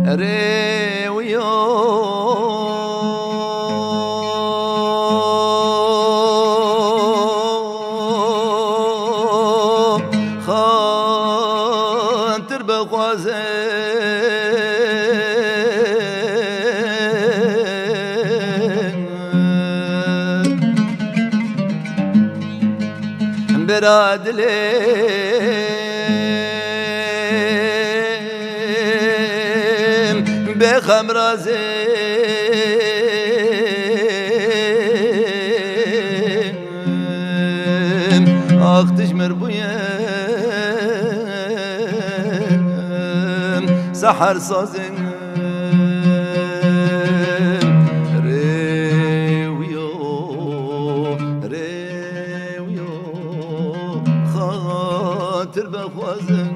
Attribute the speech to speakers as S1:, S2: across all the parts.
S1: ريويو خاطر بخوازن برادلم بخم رازم اختش مربویم سحر سازم خاطر بخوازن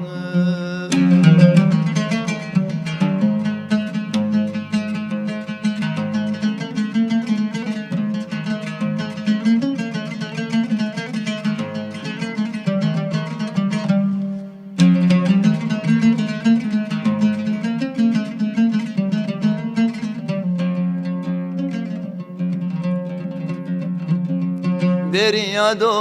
S1: دریا دور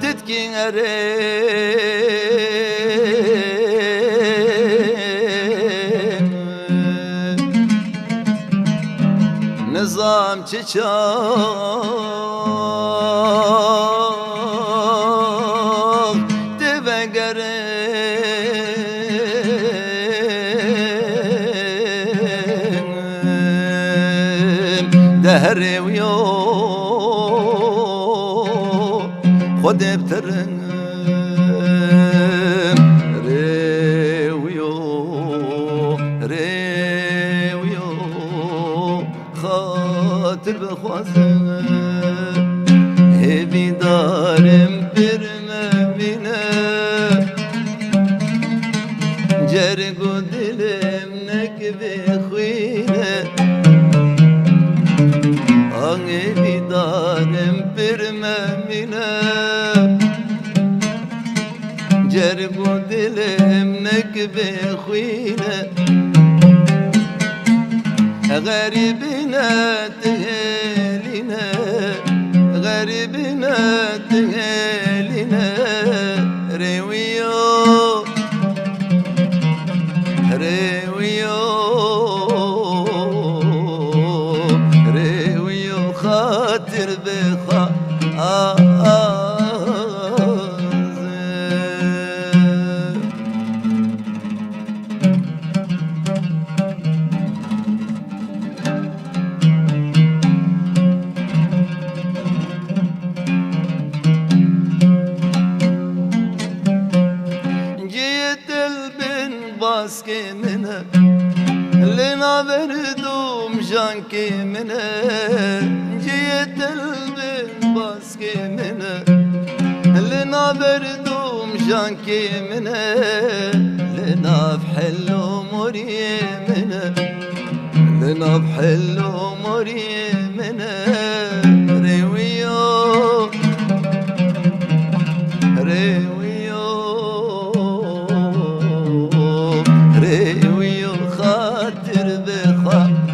S1: تتكين نظام çiçak tevegere دهري ويو خد بترن ريويو ريويو خاطر بخوازن هبي دارم برممينه جرقو دلم نكبي خوينه Evi darım bir memine Cerbu dilim nekbe khuyne Garibine teheline Garibine teheline Rewiyo Rewiyo خاطر جيت البن باسكي منه لنا بردوم جانكي منه جيت البن باسكي منه لنا بردوم جانكي منه لنا بحل اموري منه لنا بحل اموري منه ريويو ريويو ريويو خاطر بخا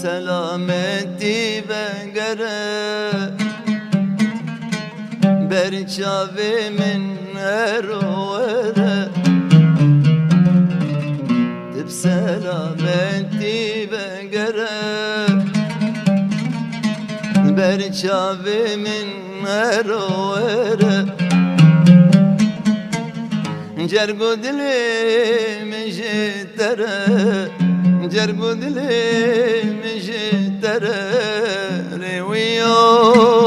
S1: سلامتی بگره برچاوی من اروره تب سلامتی بگره برچاوی من اروره جرگو دلیم جتره جرگو دلیم جتره رویو